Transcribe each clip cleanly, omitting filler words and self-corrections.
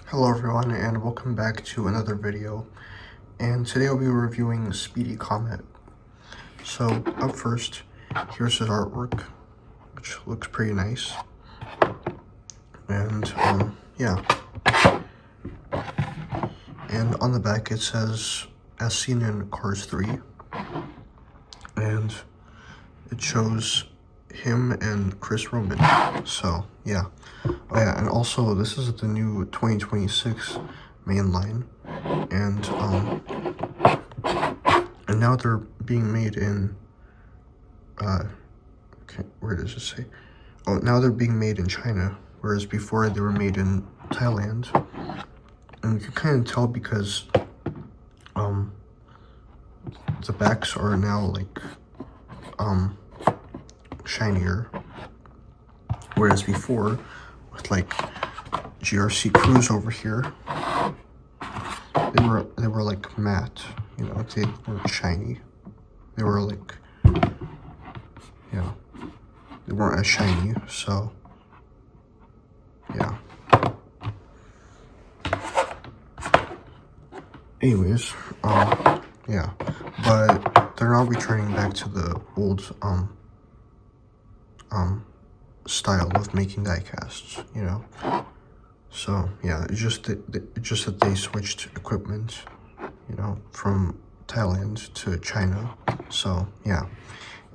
Hello everyone and welcome back to another video, and today I'll be reviewing Speedy Comet. So up first, here's his artwork, which looks pretty nice, and yeah, and on the back it says as seen in Cars 3, and it shows him and Chris Roman. So yeah. Oh yeah, and also this is the new 2026 main line, and now they're being made in okay, where does it say? Oh, now they're being made in China, whereas before they were made in Thailand. And you can kind of tell because the backs are now like shinier, whereas before with like GRC Cruise over here, they were like matte, you know, they weren't shiny. They were like, yeah, they weren't as shiny, so yeah. Anyways, yeah, but they're now returning back to the old style of making diecasts, you know. So yeah, it's just that they switched equipment, you know, from Thailand to China. So yeah.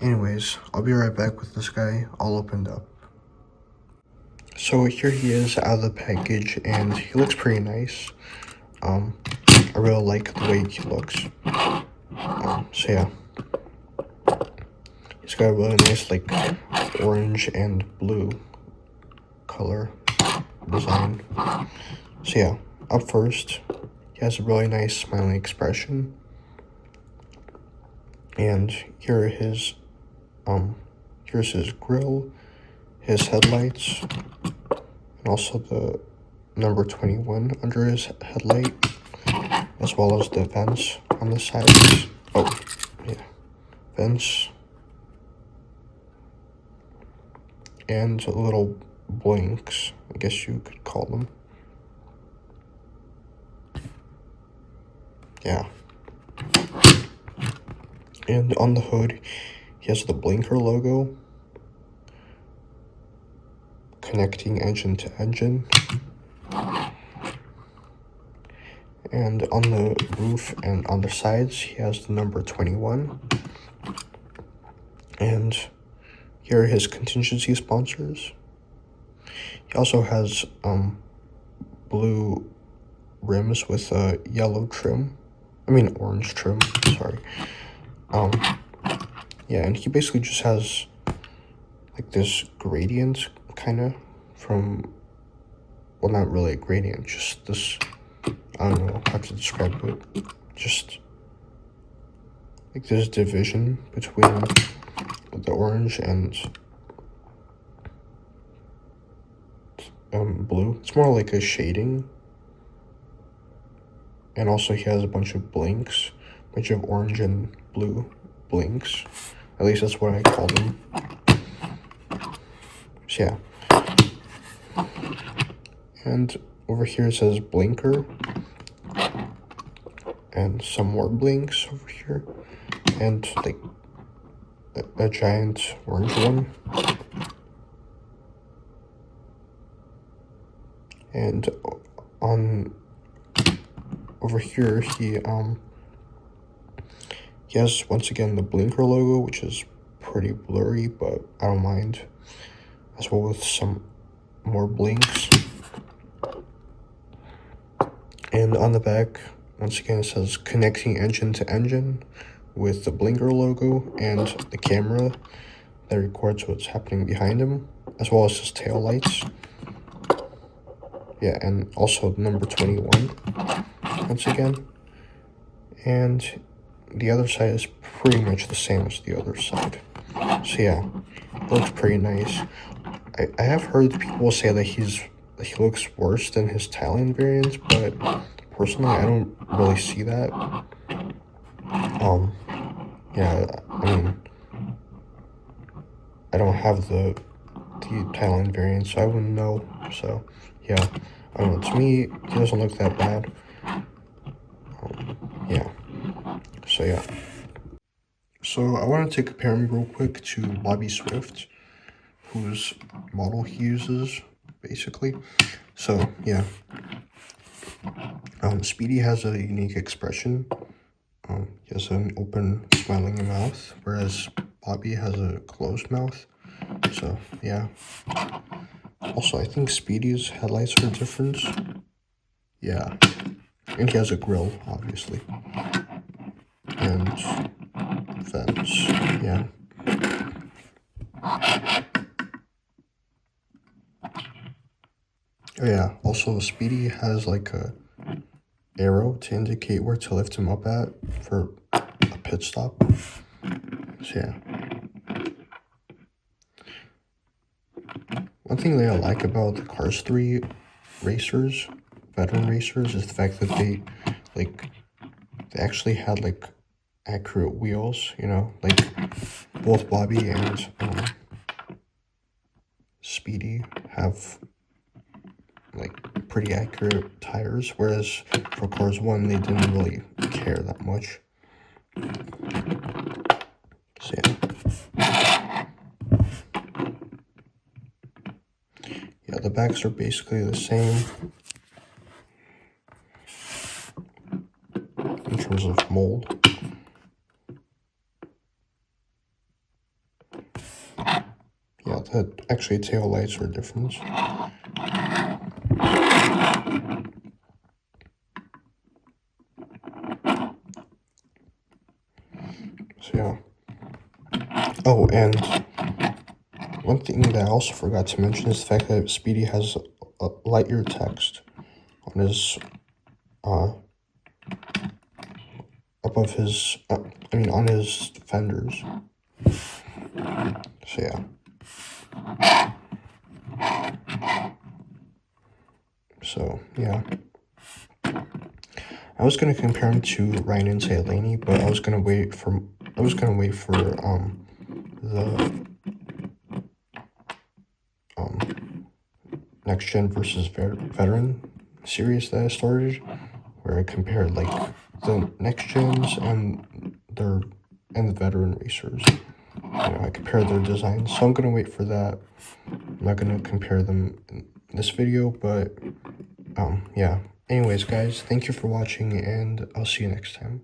Anyways, I'll be right back with this guy all opened up. So here he is out of the package, and he looks pretty nice. I really like the way he looks. So yeah, he's got a really nice like orange and blue color design. So yeah, up first, he has a really nice smiling expression, and here are his here's his grill, his headlights, and also the number 21 under his headlight, as well as the vents on the sides. Oh yeah, vents and little blinks, I guess you could call them. Yeah. And on the hood, he has the blinker logo, connecting engine to engine. And on the roof and on the sides, he has the number 21. And here are his contingency sponsors. He also has blue rims with a yellow trim. I mean orange trim, sorry. Yeah, and he basically just has like this gradient kind of from, well, not really a gradient, just this, I don't know how to describe it, just like this division between the orange and blue. It's more like a shading. And also he has a bunch of blinks, a bunch of orange and blue blinks. At least that's what I call them. So yeah. And over here it says blinker. And some more blinks over here. And like a giant orange one. And on over here he has once again the blinker logo, which is pretty blurry, but I don't mind, as well with some more blinks. And on the back, once again, it says connecting engine to engine with the blinker logo and the camera that records what's happening behind him, as well as his tail lights. Yeah, and also number 21 once again. And the other side is pretty much the same as the other side. So yeah, it looks pretty nice. I have heard people say that he looks worse than his Thailand variants, but personally I don't really see that. Yeah, I mean, I don't have the Thailand variant, so I wouldn't know. So yeah, I don't know, to me, he doesn't look that bad. Yeah. So, yeah. So, I want to compare him real quick to Bobby Swift, whose model he uses, basically. So, yeah. Speedy has a unique expression. He has an open, smiling mouth, whereas Bobby has a closed mouth. So, yeah. Also, I think Speedy's headlights are different. Yeah. And he has a grill, obviously. And vents, yeah. Oh, yeah. Also, Speedy has like a arrow to indicate where to lift him up at for a pit stop. So, yeah. One thing that I like about the Cars 3 racers, veteran racers, is the fact that they actually had like accurate wheels, you know, like both Bobby and Speedy have like pretty accurate tires, whereas for Cars 1 they didn't really care that much. So yeah, the backs are basically the same in terms of mold. Yeah, that actually tail lights are different. So yeah. Oh, and one thing that I also forgot to mention is the fact that Speedy has a light year text on his above his on his fenders. So yeah. So yeah. I was gonna compare him to Ryan and Laney, but I was gonna wait for the next gen versus veteran series that I started, where I compared like the next gens and the veteran racers. You know, I compared their designs, so I'm gonna wait for that. I'm not gonna compare them in this video, but yeah. Anyways, guys, thank you for watching, and I'll see you next time.